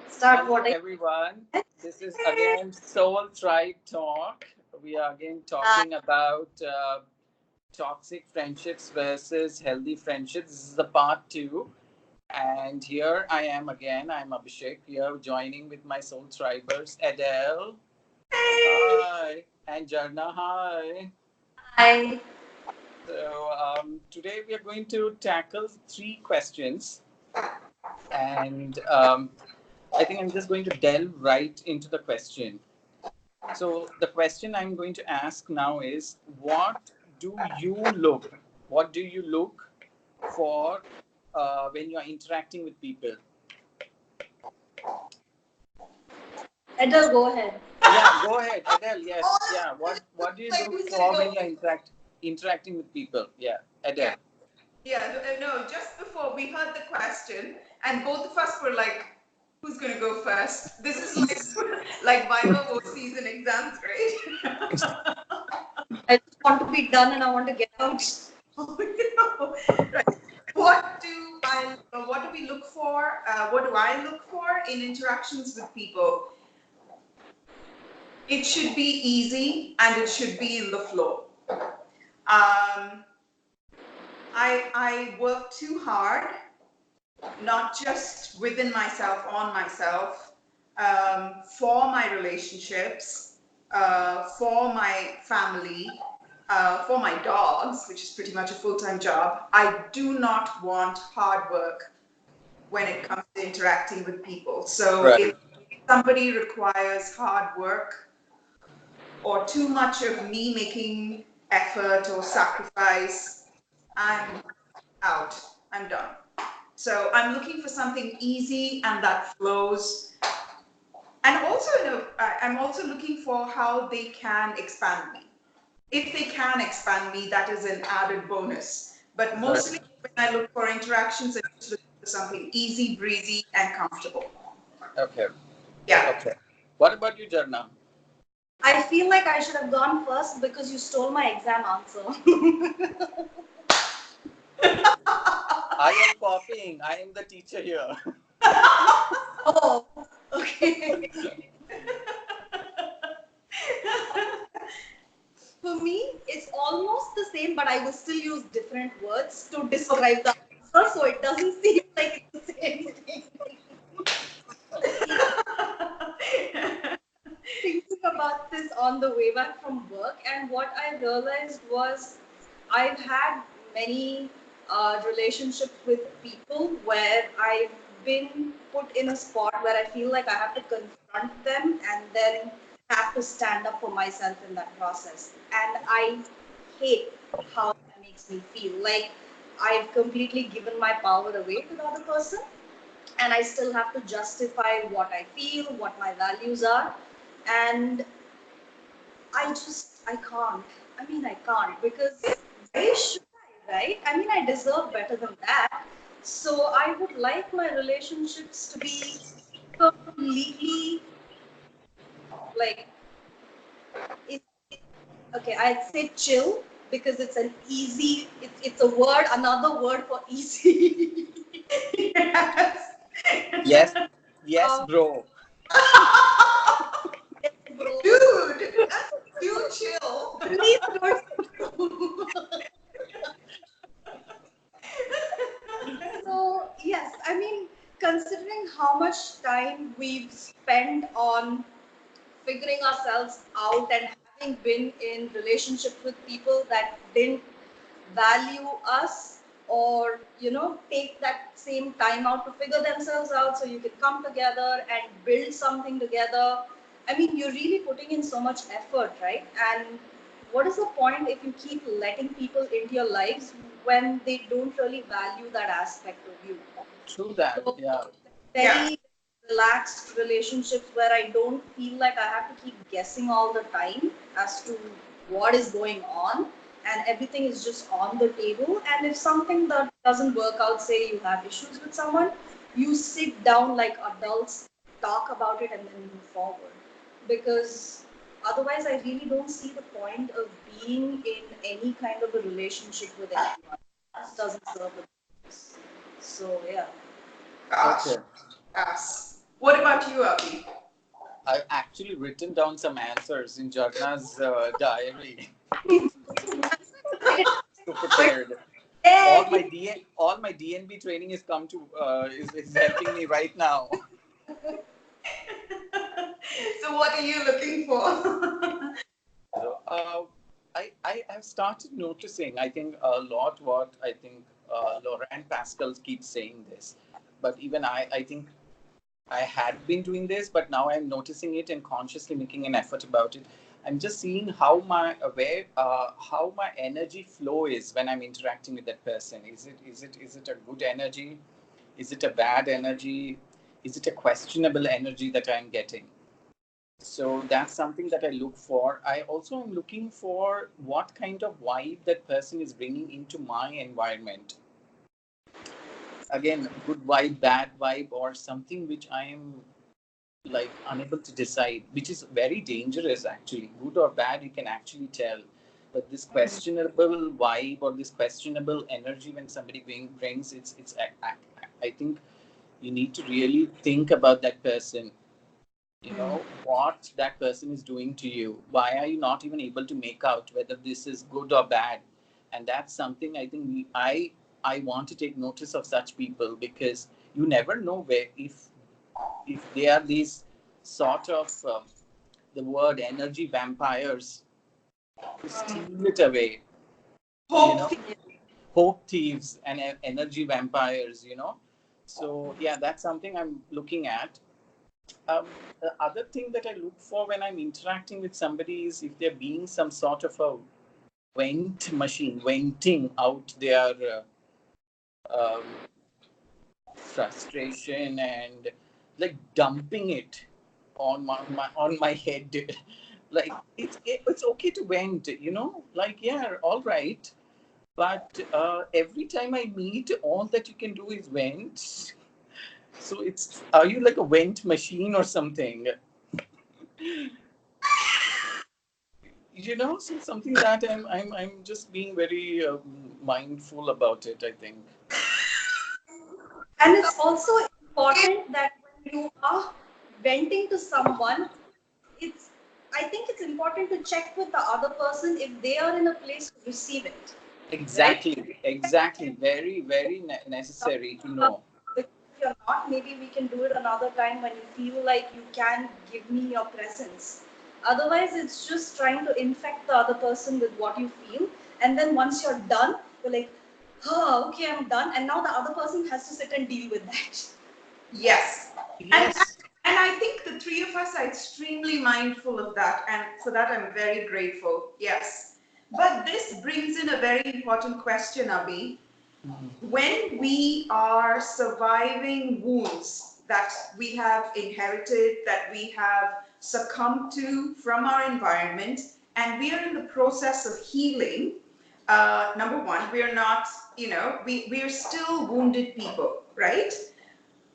Start Hello, what I everyone. This is again Soul Tribe Talk. We are again talking about toxic friendships versus healthy friendships. This is the part two. And here I am again. I'm Abhishek here joining with my Soul Tribers, Edel. Hi. And Jharna. Hi. Hi. Today we are going to tackle three questions. And I think I'm just going to delve right into the question. So the question I'm going to ask now is, what do you look for when you're interacting with people? Edel, go ahead. Yeah, go ahead, Adele. Yes, yeah. What do you Like look who's gonna for when go? you're interacting with people? Yeah, Yeah, Adele. no. Just before we heard the question, and both of us were like, "Who's gonna go first?" This is like like Viva OCs in exams, right? I just want to be done and I want to get out. Right. What do we look for? What do I look for in interactions with people? It should be easy and it should be in the flow. Um, I work too hard, not just within myself, on myself, for my relationships, for my family, for my dogs, which is pretty much a full-time job. I do not want hard work when it comes to interacting with people. So Right. if somebody requires hard work or too much of me making effort or sacrifice, I'm out. I'm done. So I'm looking for something easy and that flows. And also, I'm also looking for how they can expand me. If they can expand me, that is an added bonus. But Right. mostly when I look for interactions, I'm just looking for something easy, breezy, and comfortable. Okay. Yeah. Okay. What about you, Jarna? I feel like I should have gone first because you stole my exam answer. I am copying. I am the teacher here. Oh, okay. For me, it's almost the same, but I will still use different words to describe the answer so it doesn't seem like it's the same thing. Thinking about this on the way back from work, and what I realized was I've had many relationships with people where I've been put in a spot where I feel like I have to confront them and then have to stand up for myself in that process. And I hate how that makes me feel. Like I've completely given my power away to the other person, and I still have to justify what I feel, what my values are. And I can't. I mean, I can't because why should I, right? I mean, I deserve better than that. So I would like my relationships to be completely like, it, okay, I'd say chill because it's an easy, it's a word, another word for easy. Yes. Yes. Yes, um, bro. yes, bro. Dude, that's too chill. Please don't say bro. So, yes, I mean, considering how much time we've spent on figuring ourselves out and having been in relationships with people that didn't value us or, take that same time out to figure themselves out so you can come together and build something together. I mean, you're really putting in so much effort, right? And what is the point if you keep letting people into your lives when they don't really value that aspect of you? True that. So Yeah. Yeah. very relaxed relationships where I don't feel like I have to keep guessing all the time as to what is going on, and everything is just on the table. And if something that doesn't work out, say you have issues with someone, you sit down like adults, talk about it, and then move forward. Because otherwise, I really don't see the point of being in any kind of a relationship with anyone. It doesn't serve a purpose. So, yeah. Gosh. Okay. Yes. What about you, Abhi? I've actually written down some answers in Jharna's diary. So prepared. Yay! All my DNB training is come to is helping me right now. So what are you looking for? So, I have started noticing. I think a lot. What I think Laurent Pascal keeps saying this, but even I think I had been doing this, but now I'm noticing it and consciously making an effort about it. I'm just seeing how my energy flow is when I'm interacting with that person. Is it a good energy? Is it a bad energy? Is it a questionable energy that I'm getting? So that's something that I look for. I also am looking for what kind of vibe that person is bringing into my environment. Again, good vibe, bad vibe, or something which I am like unable to decide, which is very dangerous actually. Good or bad, you can actually tell. But this questionable vibe or this questionable energy when somebody brings I think you need to really think about that person, what that person is doing to you. Why are you not even able to make out whether this is good or bad? And that's something I think I want to take notice of such people, because you never know where if they are these sort of the word energy vampires who steal it away, you know Hope. hope thieves and energy vampires. So yeah, that's something I'm looking at. The other thing that I look for when I'm interacting with somebody is if they're being some sort of a vent machine, venting out their frustration and like dumping it on my head. Like it's okay to vent, like yeah, all right, but every time I meet, all that you can do is vent. So it's, are you like a vent machine or something? So something that I'm just being very mindful about it, I think. And it's also important that when you are venting to someone, it's I think it's important to check with the other person if they are in a place to receive it, right? Exactly, very very necessary to know. If you're not, maybe we can do it another time when you feel like you can give me your presence. Otherwise, it's just trying to infect the other person with what you feel. And then once you're done, you're like, oh, okay, I'm done. And now the other person has to sit and deal with that. Yes. And Yes. and I think the three of us are extremely mindful of that, and for that I'm very grateful. Yes. But this brings in a very important question, Abhi. When we are surviving wounds that we have inherited, that we have succumbed to from our environment, and we are in the process of healing, number one, we are not, we are still wounded people, right?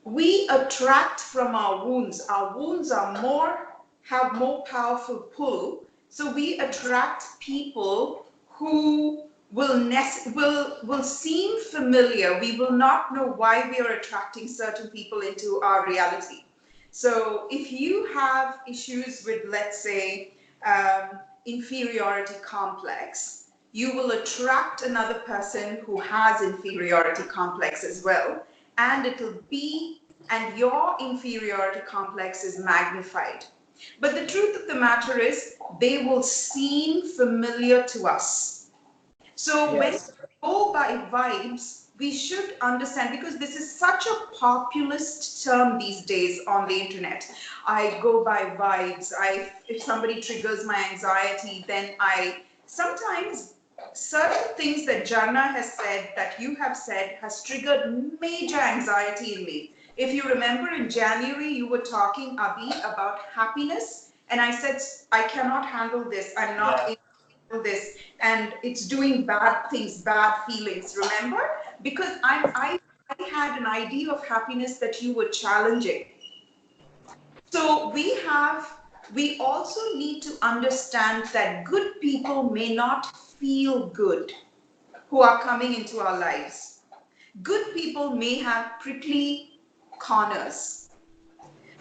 We attract from our wounds. Our wounds have more powerful pull. So we attract people who will seem familiar. We will not know why we are attracting certain people into our reality. So if you have issues with, let's say, inferiority complex, you will attract another person who has inferiority complex as well, and it'll be, and your inferiority complex is magnified. But the truth of the matter is, they will seem familiar to us. So when we Yes. go by vibes, we should understand, because this is such a populist term these days on the internet. I go by vibes. If somebody triggers my anxiety, then I sometimes certain things that Jharna has said, that you have said, has triggered major anxiety in me. If you remember in January, you were talking, Abhi, about happiness, and I said, I cannot handle this. I'm not Yeah. able to handle this, and it's doing bad things, bad feelings. Remember? Because I had an idea of happiness that you were challenging. So we also need to understand that good people may not feel good who are coming into our lives. Good people may have prickly corners.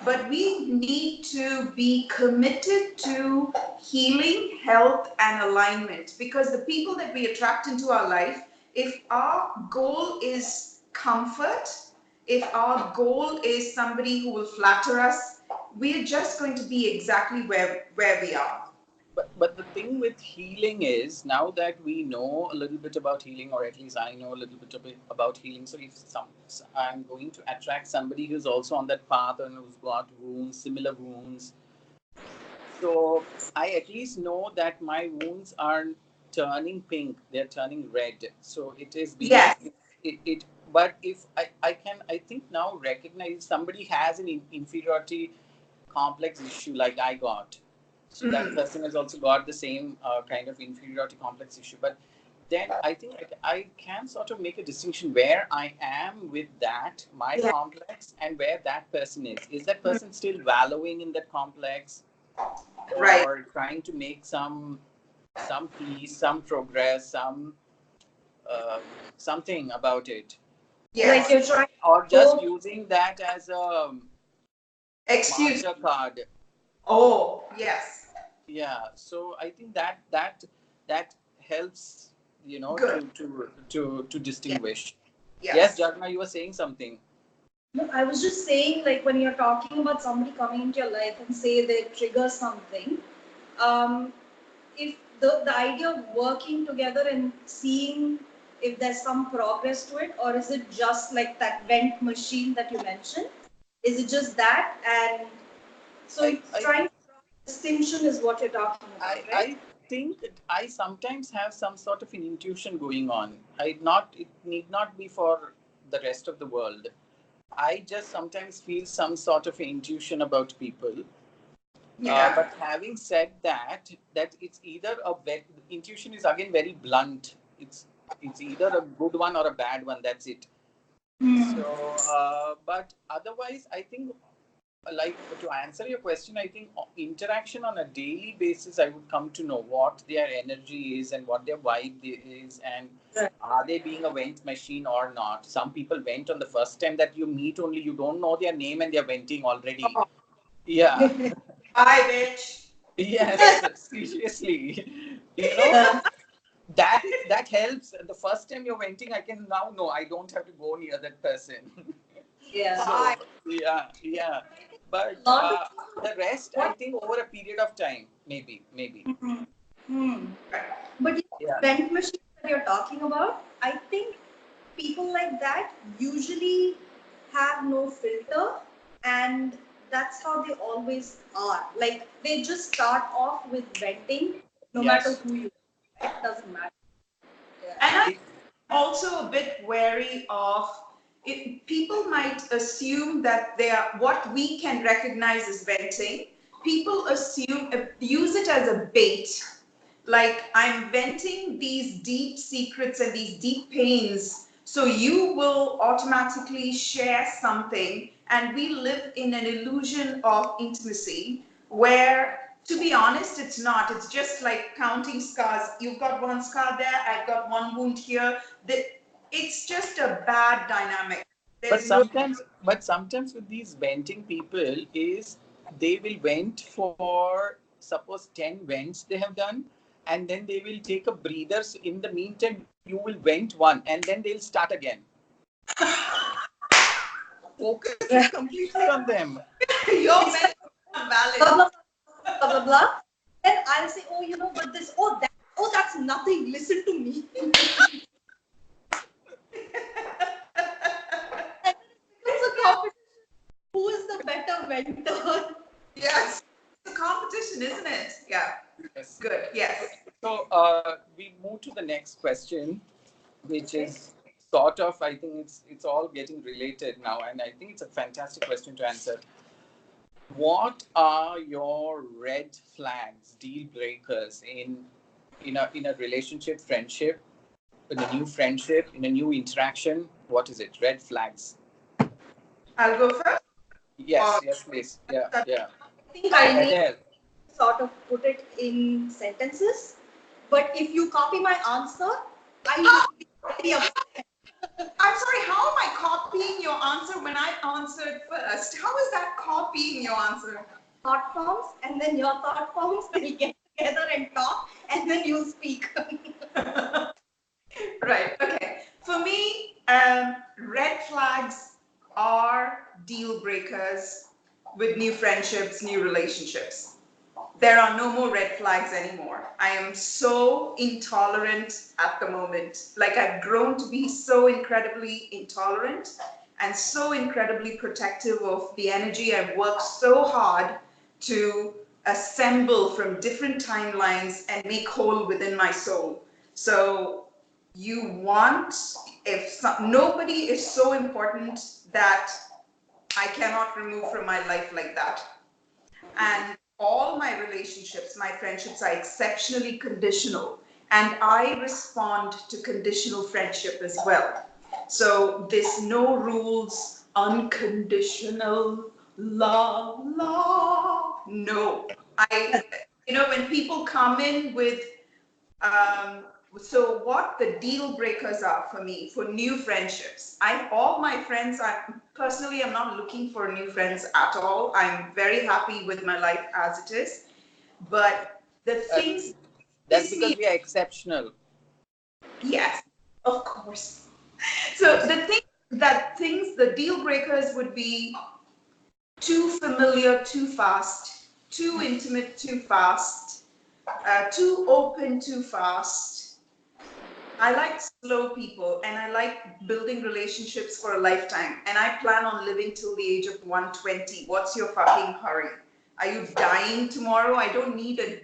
but we need to be committed to healing, health, and alignment, because the people that we attract into our life, if our goal is comfort, if our goal is somebody who will flatter us, we're just going to be exactly where we are. But the thing with healing is, now that we know a little bit about healing, or at least I know a little bit about healing. So if I'm going to attract somebody who's also on that path and who's got wounds, similar wounds, so I at least know that my wounds are turning pink, they're turning red. So it is being Yes. it but if I can, I think, now recognize somebody has an inferiority complex issue like I got. So that person has also got the same kind of inferiority complex issue. But then I think I can sort of make a distinction where I am with that, my Yeah. complex, and where that person is. Is that person still wallowing in that complex, Right. or trying to make some peace, some progress, something about it, Yes. Like or you're trying or to just go. using that as a Excuse. Mastercard. Oh, yes. Yeah, so I think that helps, Good. to Yes. distinguish. Yes, Yes. Jharna, you were saying something. No, I was just saying, like when you're talking about somebody coming into your life and say they trigger something, um, if the idea of working together and seeing if there's some progress to it, or is it just like that vent machine that you mentioned? Is it just that? And so I it's I trying to draw a distinction is what you're talking about, right? I think that I sometimes have some sort of an intuition going on. It need not be for the rest of the world. I just sometimes feel some sort of intuition about people. Yeah. But having said that, that it's either intuition is again very blunt. It's either a good one or a bad one. That's it. Hmm. So, but otherwise, I think, like, to answer your question, I think interaction on a daily basis, I would come to know what their energy is and what their vibe is, and Right. are they being a vent machine or not. Some people vent on the first time that you meet, only you don't know their name and they're venting already. Oh, Yeah. bye, bitch. Yes, seriously. That helps. The first time you're venting, I can now know I don't have to go near that person. Yeah. Bye. So yeah. But A lot of the rest, I what? think, over a period of time, maybe. Hmm. Hmm. Right. But Yeah. vent machines that you're talking about, I think people like that usually have no filter, and that's how they always are. Like they just start off with venting, no matter Yes. who you are. It doesn't matter. Yeah. And I'm It, also a bit wary of it. People might assume that they are what we can recognize as venting. People use it as a bait. Like, I'm venting these deep secrets and these deep pains, so you will automatically share something, and we live in an illusion of intimacy where, to be honest, it's not. It's just like counting scars. You've got one scar there, I've got one wound here. It's just a bad dynamic. but There's no. sometimes with these venting people is they will vent for suppose 10 vents they have done, and then they will take a breather. So in the meantime, you will vent one, and then they'll start again. Focus is Yeah. completely on them. Your It's vent like is not valid. blah blah blah blah blah. Then I'll say, oh, but this, that's nothing. Listen to me. And then it becomes a competition. Who is the better venter? Yes. It's a competition, isn't it? Yeah. Yes. Good. Yes. So we move to the next question, which Okay. is sort of, I think it's all getting related now, and I think it's a fantastic question to answer. What are your red flags, deal breakers in a relationship, friendship, in a new friendship, in a new interaction? What is it? Red flags. I'll go first. Or Yes, please. Yeah. I think all I right. need Adele. to sort of put it in sentences. But if you copy my answer, I will be very upset. I'm sorry, how am I copying your answer when I answered first? How is that copying your answer? Thought forms, and then your thought forms, they'll get together and talk, and then you'll speak. Right, okay. For me, red flags are deal breakers with new friendships, new relationships. There are no more red flags anymore. I am so intolerant at the moment. Like, I've grown to be so incredibly intolerant and so incredibly protective of the energy I've worked so hard to assemble from different timelines and make whole within my soul. So, you want, nobody is so important that I cannot remove from my life like that. And all my relationships, my friendships are exceptionally conditional. And I respond to conditional friendship as well. So this no rules, unconditional love, love. No. When people come in with um, so what the deal breakers are for me for new friendships. All my friends are personally, I'm not looking for new friends at all. I'm very happy with my life as it is. But the Uh, things that's piss because me, we are exceptional. yes, of course. So the deal breakers would be too familiar too fast, too intimate too fast, too open too fast. I like slow people and I like building relationships for a lifetime. And I plan on living till the age of 120. What's your fucking hurry? Are you dying tomorrow? I don't need a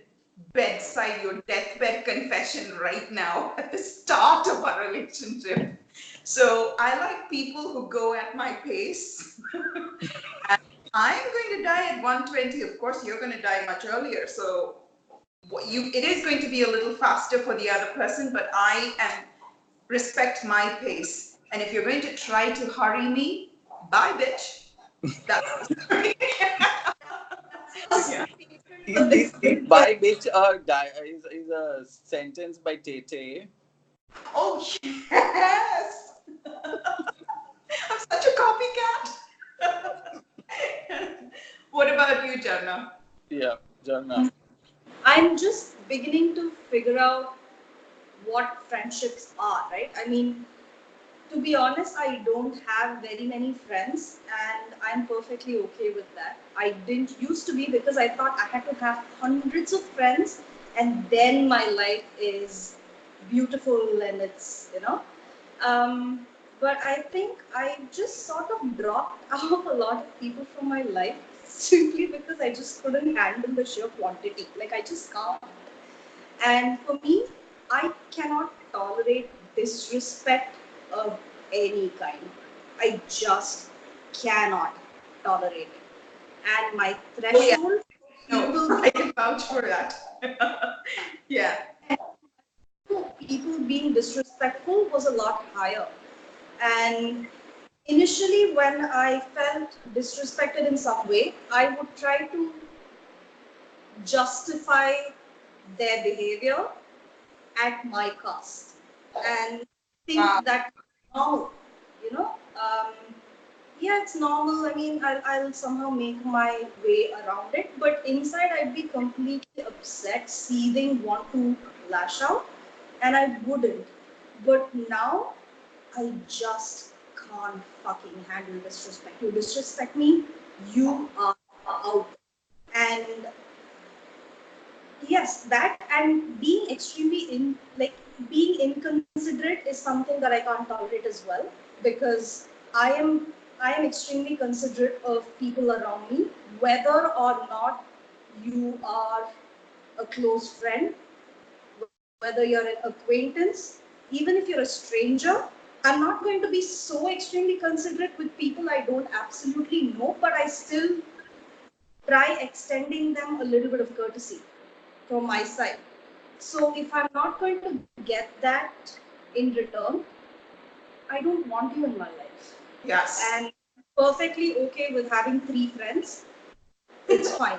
bedside, your deathbed confession right now at the start of our relationship. So I like people who go at my pace. And I'm going to die at 120. Of course, you're going to die much earlier. So it is going to be a little faster for the other person, but I am respect my pace. And if you're going to try to hurry me, bye, bitch. That's yeah. By which is a sentence by Tete. Oh yes. I'm such a copycat. What about you, Jharna? Yeah, Jharna. I'm just beginning to figure out what friendships are, right? I mean, to be honest, I don't have very many friends, and I'm perfectly okay with that. I didn't used to be because I thought I had to have hundreds of friends, and then my life is beautiful and it's. Um, but I think I just sort of dropped out a lot of people from my life simply because I just couldn't handle the sheer quantity. Like, I just can't. And for me, I cannot tolerate disrespect of any kind. I just cannot tolerate it. And my Oh yeah, threshold, no, people I can vouch for that. Yeah. people being disrespectful was a lot higher. And initially, when I felt disrespected in some way, I would try to justify their behavior at my cost and Wow. think that normal, you know. Um, yeah, it's normal. I mean, I'll somehow make my way around it, but inside I'd be completely upset, seething, want to lash out, and I wouldn't. But now I just can't fucking handle disrespect. You disrespect me, you are out. And yes, that and being extremely being inconsiderate is something that I can't tolerate as well, because I am extremely considerate of people around me, whether or not you are a close friend, whether you're an acquaintance, even if you're a stranger. I'm not going to be so extremely considerate with people I don't absolutely know, but I still try extending them a little bit of courtesy from my side. So if I'm not going to get that in return, I don't want you in my life. Yes. And perfectly okay with having 3 friends. It's fine.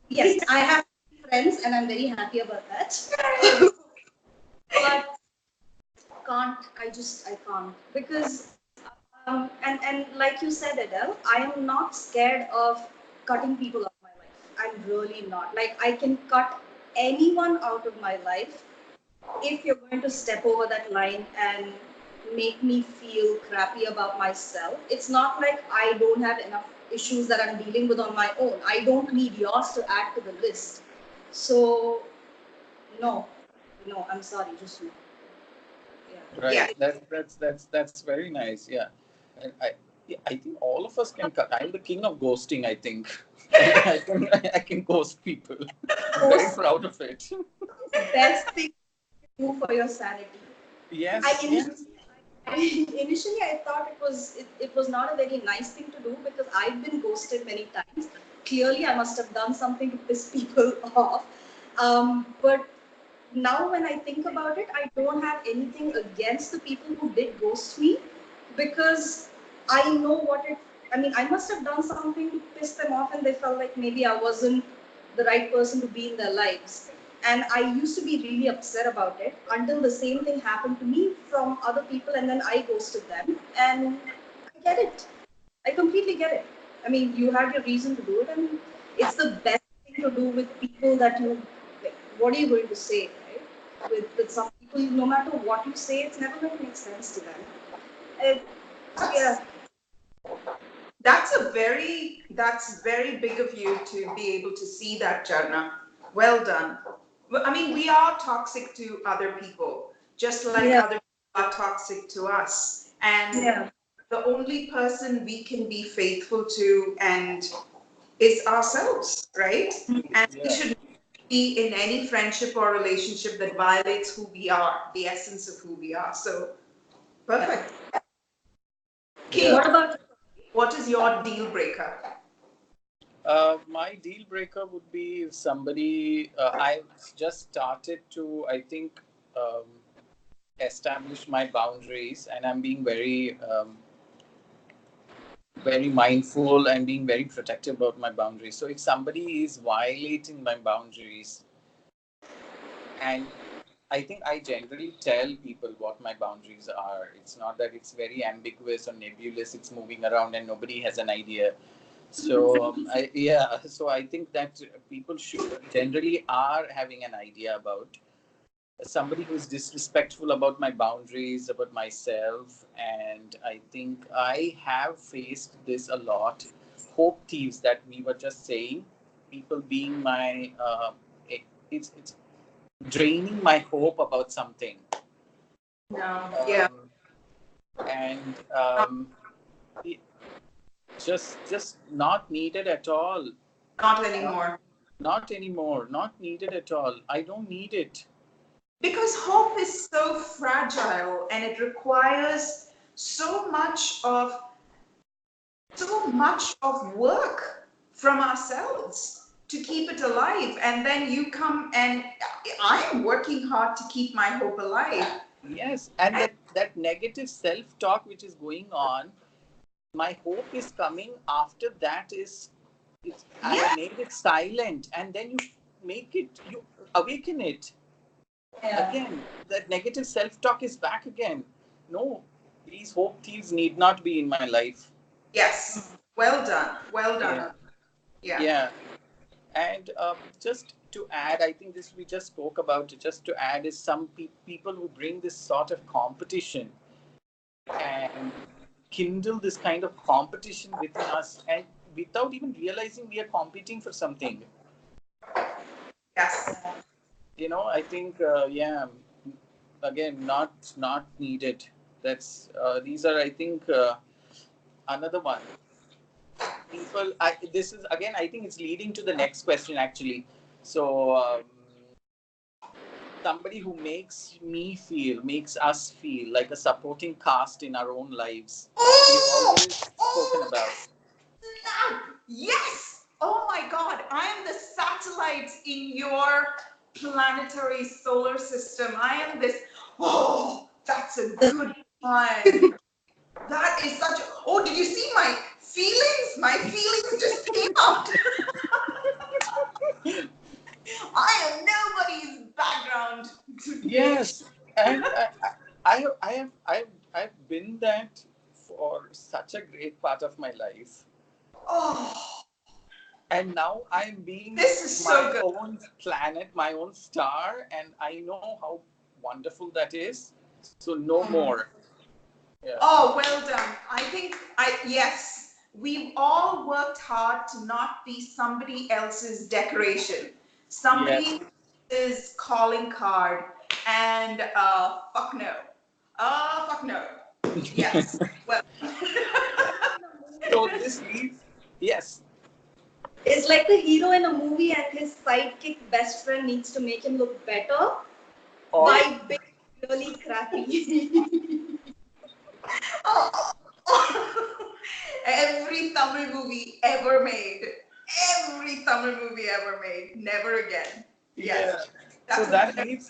Yes, I have friends and I'm very happy about that. But I can't because and like you said, Adele, I am not scared of cutting people out of my life. I'm really not. Like I can cut anyone out of my life if you're going to step over that line and make me feel crappy about myself. It's not like I don't have enough issues that I'm dealing with on my own. I don't need yours to add to the list. So no, no, I'm sorry, just no. Yeah. Right. Yeah. That's very nice. Yeah. And yeah, I think all of us can cut. I'm the king of ghosting, I think. I can ghost people. I'm very Most proud of it. best thing to do for your sanity. I Yes, initially, yes. initially I thought it was not a very nice thing to do because I've been ghosted many times. Clearly, I must have done something to piss people off. But now when I think about it, I don't have anything against the people who did ghost me because I know what it. I mean, I must have done something to piss them off, and they felt like maybe I wasn't the right person to be in their lives. And I used to be really upset about it until the same thing happened to me from other people, and then I ghosted them. And I get it. I completely get it. I mean, you had your reason to do it, and it's the best thing to do with people that you like. What are you going to say, right? With some people, no matter what you say, it's never going to make sense to them. It, That's yeah, that's very big of you to be able to see that, Jharna. Well done. Well, I mean, we are toxic to other people, just like yeah, other people are toxic to us. And yeah, the only person we can be faithful to and is ourselves, right? And we Yeah. should be in any friendship or relationship that violates who we are, the essence of who we are. So yeah. perfect. King, Yeah. What about what is your deal breaker? My deal breaker would be if somebody, I've just started to, I think, um, establish my boundaries, and I'm being very mindful and being very protective about my boundaries. So if somebody is violating my boundaries, and I think I generally tell people what my boundaries are. It's not that it's very ambiguous or nebulous. It's moving around and nobody has an idea. So yeah, so I think that people should generally are having an idea about somebody who's disrespectful about my boundaries, about myself, and I think I have faced this a lot. Hope thieves that we were just saying, people being my it's draining my hope about something, No. Yeah. um, and it just not needed at all. Not Uh, anymore. Not anymore. Not needed at all. I don't need it. Because hope is so fragile and it requires so much of work from ourselves to keep it alive. And then you come and I'm working hard to keep my hope alive. Yes, and that negative self-talk which is going on, my hope is coming after that is it's I have Yeah. made it silent, and then you awaken it yeah? again. That negative self-talk is back again. No, these hope thieves need not be in my life. Yes. Well done. Well Yeah, done. Yeah. yeah. And just to add, I think this we just spoke about it. Just to add is some people who bring this sort of competition and kindle this kind of competition within us, and without even realizing we are competing for something. Yes. I think yeah, again, not needed. That's these are, I think, another one. People, this is again, I think it's leading to the next question actually. So somebody who makes us feel like a supporting cast in our own lives. We've Oh, always spoken oh, about. snap. Yes. Oh my God. I am the satellite in your planetary solar system. I am this. Oh, that's a good one. That is such a. Oh, did you see my feelings? My feelings just came out. I am nobody's background to make. Yes, and such a great part of my life. Oh, And now I'm being this is so my good. own planet, my own star, and I know how wonderful that is. So no more. Yeah. Oh, well done. Yes, we've all worked hard to not be somebody else's decoration, Yes. somebody else's calling card, and fuck no. Fuck no. Yes. Well, So this leads, yes. It's like the hero in a movie and his sidekick best friend needs to make him look better Or by being really crappy. every Tamil movie ever made. Every Tamil movie ever made. Never again. yeah. Yes. So That's a very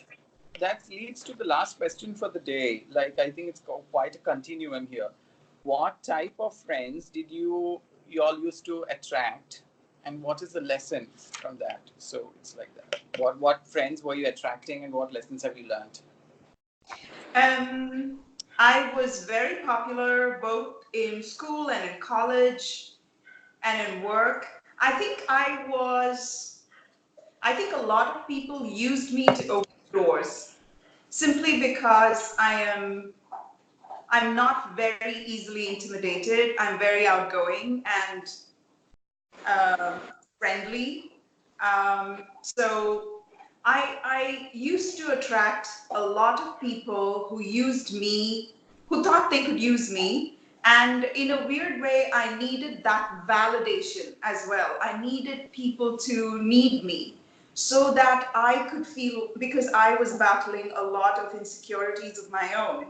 that leads to the last question for the day. Like I think it's quite a continuum here. What type of friends did you all used to attract, and what is the lesson from that? So it's like that. What friends were you attracting, and what lessons have you learned? Um, I was very popular both in school and in college and in work. I think a lot of people used me to open doors simply because I'm not very easily intimidated. I'm very outgoing and friendly. So I used to attract a lot of people who used me, who thought they could use me. And in a weird way, I needed that validation as well. I needed people to need me so that I could feel, because I was battling a lot of insecurities of my own.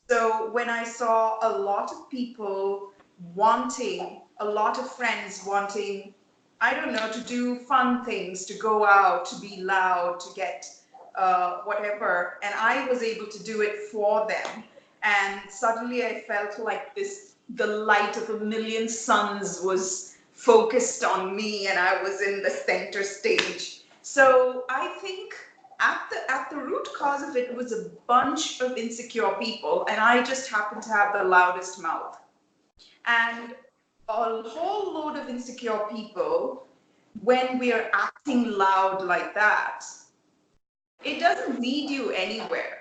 So when I saw a lot of people wanting, a lot of friends wanting, I don't know, to do fun things, to go out, to be loud, to get whatever, and I was able to do it for them. And suddenly I felt like the light of a million suns was focused on me, and I was in the center stage. So I think at the root cause of it was a bunch of insecure people, and I just happened to have the loudest mouth. And a whole load of insecure people, when we are acting loud like that, it doesn't lead you anywhere.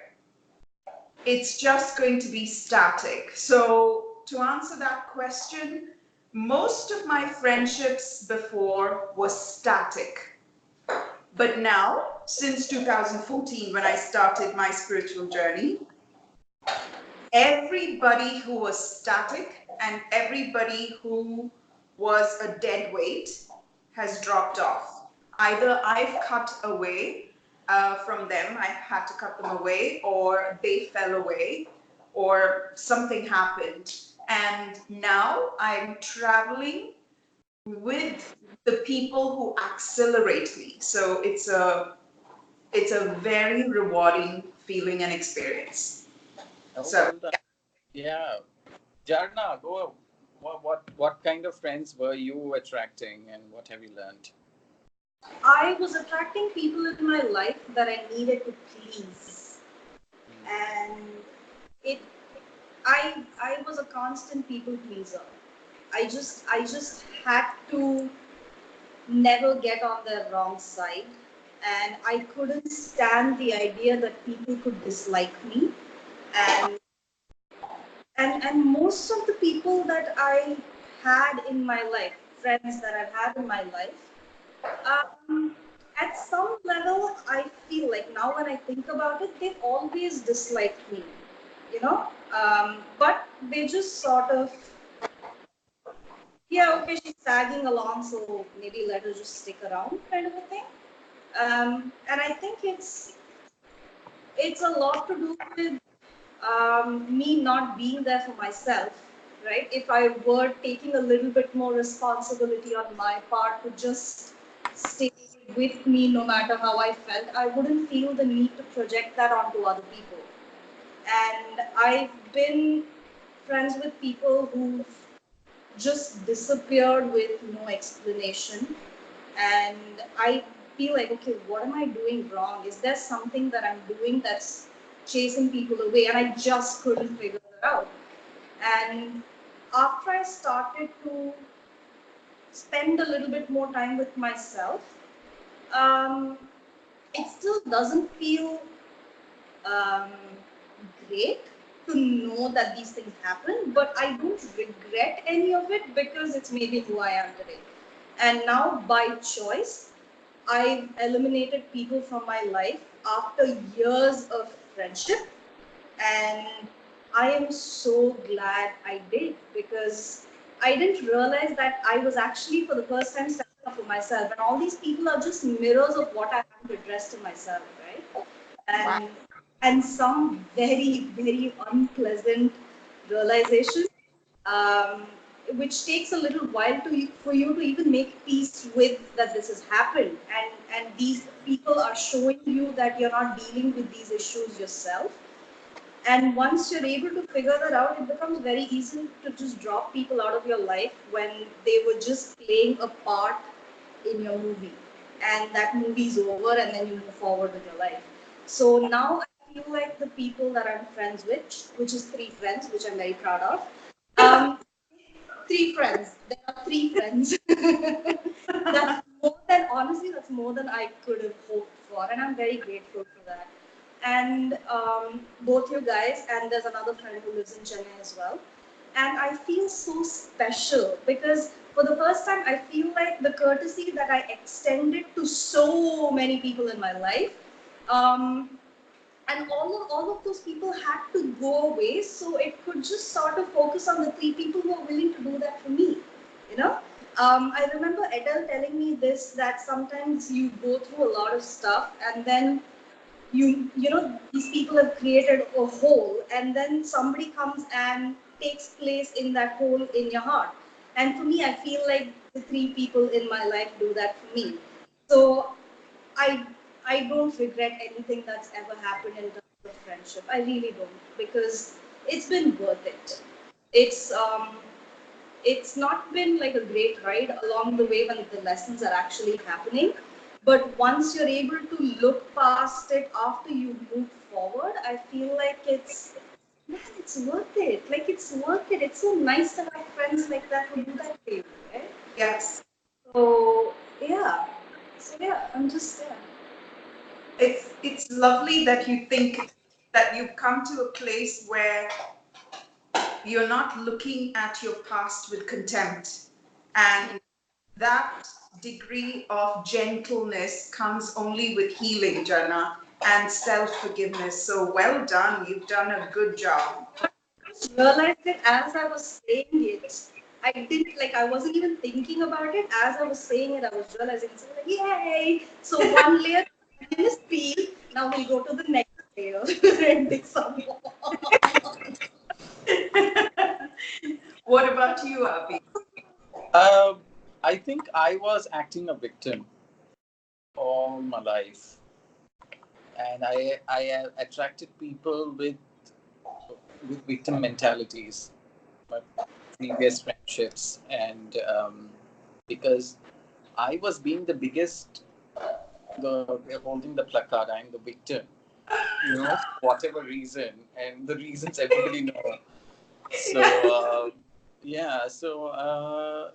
It's just going to be static. So, to answer that question, most of my friendships before was static. But now, since 2014, when I started my spiritual journey, everybody who was static and everybody who was a dead weight has dropped off. Either I've cut away from them, I had to cut them away, or they fell away, or something happened. And now I'm traveling with the people who accelerate me. So it's a very rewarding feeling and experience. Oh, So well done. Yeah. Jarna, go. What kind of friends were you attracting, and what have you learned? I was attracting people in my life that I needed to please, and it. I was a constant people pleaser. I just had to never get on their wrong side, and I couldn't stand the idea that people could dislike me, and and most of the people that I had in my life, friends that I had in my life, um, at some level, I feel like now when I think about it, they always disliked me, you know. But they just sort of, yeah, okay, she's tagging along, so maybe let her just stick around, kind of a thing. And I think it's a lot to do with me not being there for myself, right? If I were taking a little bit more responsibility on my part to just stay with me no matter how I felt, I wouldn't feel the need to project that onto other people. And I've been friends with people who've just disappeared with no explanation. And I feel like, okay, what am I doing wrong? Is there something that I'm doing that's chasing people away? And I just couldn't figure it out. And after I started to spend a little bit more time with myself, um, it still doesn't feel um, great to know that these things happen, but I don't regret any of it because it's maybe who I am today. And now, by choice, I've eliminated people from my life after years of friendship, and I am so glad I did because I didn't realize that I was actually for the first time standing up for myself, and all these people are just mirrors of what I haven't addressed in myself, right? Wow. And some very unpleasant realization, um, which takes a little while for you to even make peace with that this has happened, and these people are showing you that you're not dealing with these issues yourself. And once you're able to figure that out, it becomes very easy to just drop people out of your life when they were just playing a part in your movie. And that movie's over, and then you move forward with your life. So now I feel like the people that I'm friends with, which is 3 friends, which I'm very proud of. Um, 3 friends. There are 3 friends. That's more than, honestly, that's more than I could have hoped for, and I'm very grateful for that. And both you guys, and there's another friend who lives in Chennai as well. And I feel so special because for the first time, I feel like the courtesy that I extended to so many people in my life. Um, and all of those people had to go away so it could just sort of focus on the 3 people who are willing to do that for me, you know. I remember Edel telling me this, that sometimes you go through a lot of stuff and then you know these people have created a hole, and then somebody comes and takes place in that hole in your heart. And for me, I feel like the 3 people in my life do that for me. So I I don't regret anything that's ever happened in terms of friendship. I really don't, because it's been worth it. It's um it's not been like a great ride along the way when the lessons are actually happening. But once you're able to look past it after you move forward, I feel like it's worth it. Like it's worth it. It's so nice to have friends like that who do that for you, right? Yes. So yeah. So yeah, I'm just yeah. It's lovely that you think that you've come to a place where you're not looking at your past with contempt. And that degree of gentleness comes only with healing, Jharna, and self forgiveness. So well done. You've done a good job. Realized it as I was saying it. I didn't like I wasn't even thinking about it. As I was saying it, I was realizing so like, yay! So one layer is peel. Now we'll go to the next layer and dig some more. What about you, Abhi? Um, I think I was acting a victim all my life, and I attracted people with victim mentalities. My previous friendships, and because I was being the biggest, holding the placard. I'm the victim, whatever reason, and the reasons everybody know. So yeah, so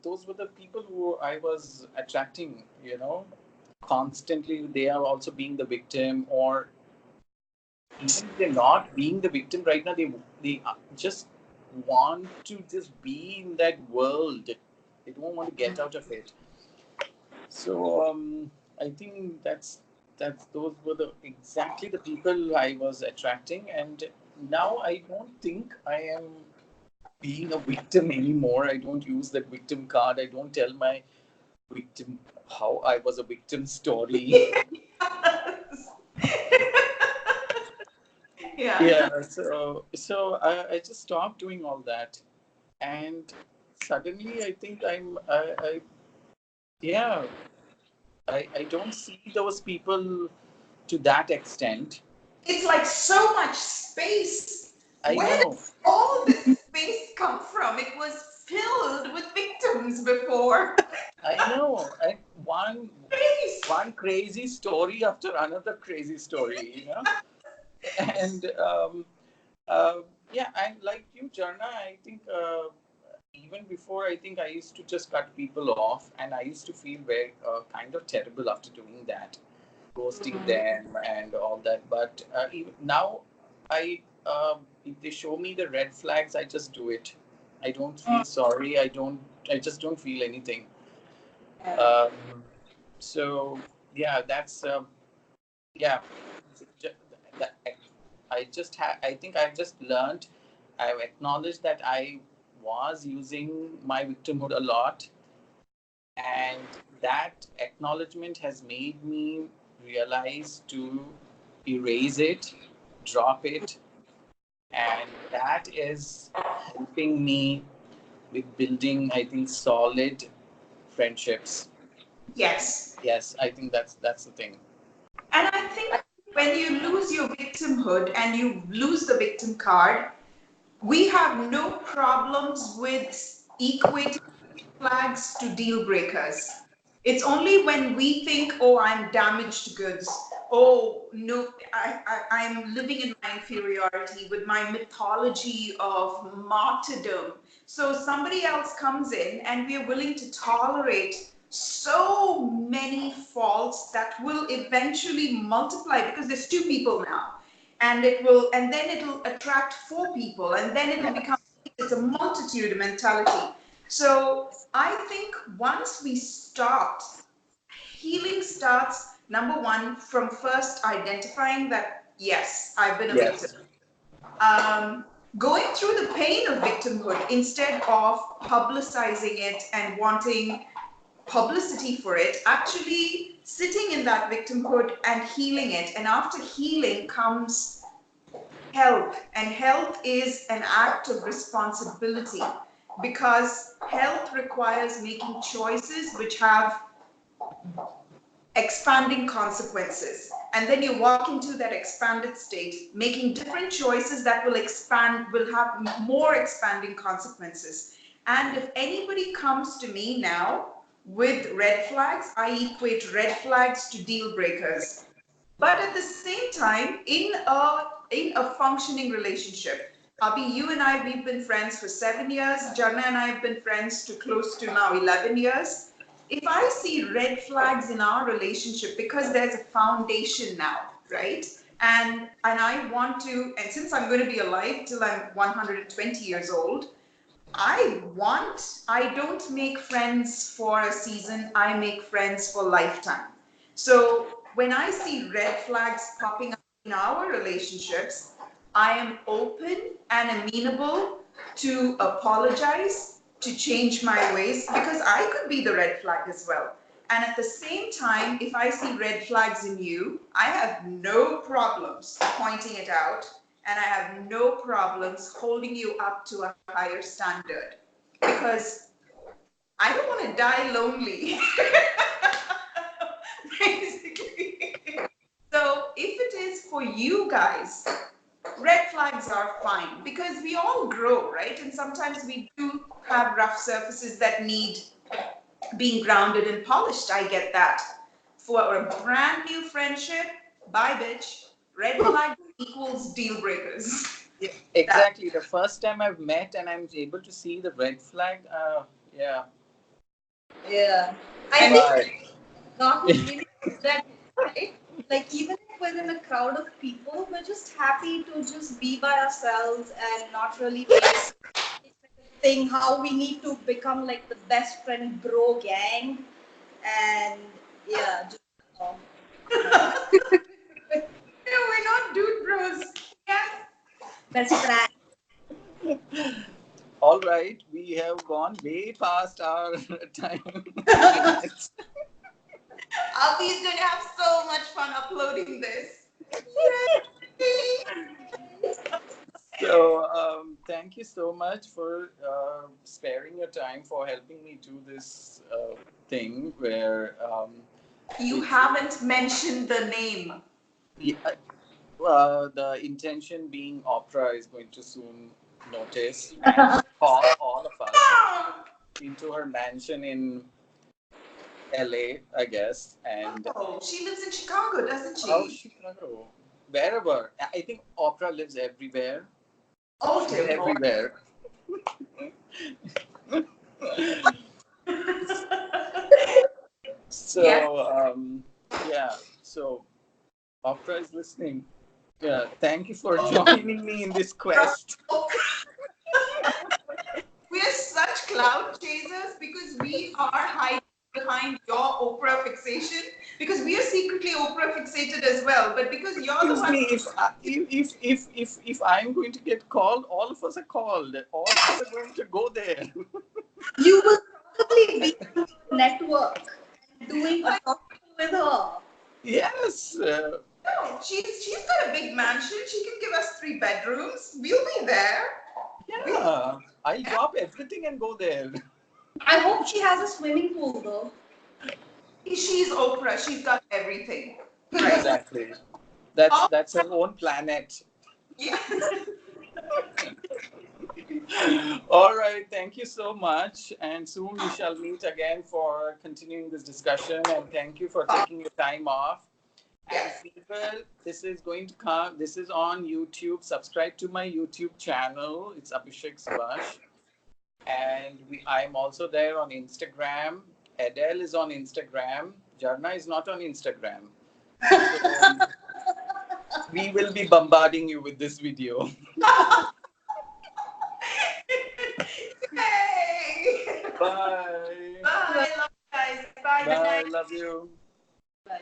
those were the people who I was attracting. Constantly they are also being the victim, or even if they're not being the victim right now, they just want to just be in that world. They don't want to get out of it. So I think that's those were the exactly the people I was attracting, and now I don't think I am being a victim anymore. I don't use that victim card. I don't tell my victim how I was a victim story. Yeah. Yeah, so I just stopped doing all that, and suddenly I think I yeah, I don't see those people to that extent. It's like so much space. I Where did know, all this space come from? It was filled with victims before. I know, and one Space. one crazy story after another crazy story. And yeah, and like you, Jarna, I think even before, I think I used to just cut people off, and I used to feel very kind of terrible after doing that, ghosting them and all that. But even now, I if they show me the red flags, I just do it. I don't feel sorry. I don't. I just don't feel anything. Um, so yeah, that's yeah. Ju- that, I just I think I've just learned. I've acknowledged that I was using my victimhood a lot, and that acknowledgement has made me realize to erase it, drop it, and that is helping me with building, I think, solid friendships. Yes. Yes, I think that's the thing. And I think when you lose your victimhood and you lose the victim card, we have no problems with equating flags to deal breakers. It's only when we think, oh, I'm damaged goods. Oh, no, I'm living in my inferiority with my mythology of martyrdom. So somebody else comes in and we are willing to tolerate so many faults that will eventually multiply because there's two people now, and it will, and then it'll attract four people, and then it'll become, it's a multitude mentality. So I think once we start, healing starts, number one, from first identifying that yes, I've been a victim. Yes. um, Going through the pain of victimhood instead of publicizing it and wanting publicity for it, actually sitting in that victimhood and healing it. And after healing comes health, and health is an act of responsibility because health requires making choices which have expanding consequences. And then you walk into that expanded state, making different choices that will expand, will have more expanding consequences. And if anybody comes to me now with red flags, I equate red flags to deal breakers. But at the same time, in a functioning relationship, Abhi, you and I, we've been friends for 7 years. Jharna and I have been friends to close to now 11 years. If I see red flags in our relationship, because there's a foundation now, right? And I want to, and since I'm going to be alive till I'm 120 years old, I don't make friends for a season, I make friends for lifetime. So when I see red flags popping up in our relationships, I am open and amenable to apologize, to change my ways, because I could be the red flag as well. And at the same time, if I see red flags in you, I have no problems pointing it out, and I have no problems holding you up to a higher standard because I don't want to die lonely, basically. So if it is for you guys, red flags are fine because we all grow, right? And sometimes we do have rough surfaces that need being grounded and polished. I get that. For a brand new friendship, bye, bitch. Red flag equals deal breakers. Yeah, That. exactly. The first time I've met and I'm able to see the red flag, yeah. Yeah. I And think Right. gotten really good at it, right? Like even if we're in a crowd of people, we're just happy to just be by ourselves and not really make it like a thing how we need to become like the best friend bro gang. And yeah, just no, we're not dude bros. Yes. best friend. All right, we have gone way past our time limits. Abhi's going to have so much fun uploading this. So, thank you so much for sparing your time for helping me do this thing where You it, haven't mentioned the name. yeah, the intention being opera is going to soon notice and call all of us into her mansion in LA, I guess. And Oh, she lives in Chicago, doesn't oh, she? Chicago, wherever. I think opera lives everywhere. Oh, She's dear. everywhere. Yes. So, yeah. So, Opera is listening. Yeah. Thank you for joining me in this quest. We are such cloud chasers because we are hiding behind your Oprah fixation because we are secretly Oprah fixated as well. But because you're the Excuse one, me, if I'm going to get called, all of us are called. All of us are going to go there. You will probably be on her network and doing a talk show with her. Yes. no, she's got a big mansion. She can give us 3 bedrooms. We'll be there. We, Yeah. I'll drop everything and go there. I hope she has a swimming pool though. she's Oprah. She's got everything. Right. Exactly. That's Oh, that's her own planet. yeah. All right. Thank you so much. And soon we shall meet again for continuing this discussion. And thank you for taking the time off. And Yes. people, this is going to come. This is on YouTube. Subscribe to my YouTube channel. It's Abhishek Subhash. And I'm also there on Instagram. Edel is on Instagram. Jharna is not on Instagram. So we will be bombarding you with this video. Yay! Bye. Bye. Love you guys. Bye. Good Bye. night. Love you. Bye.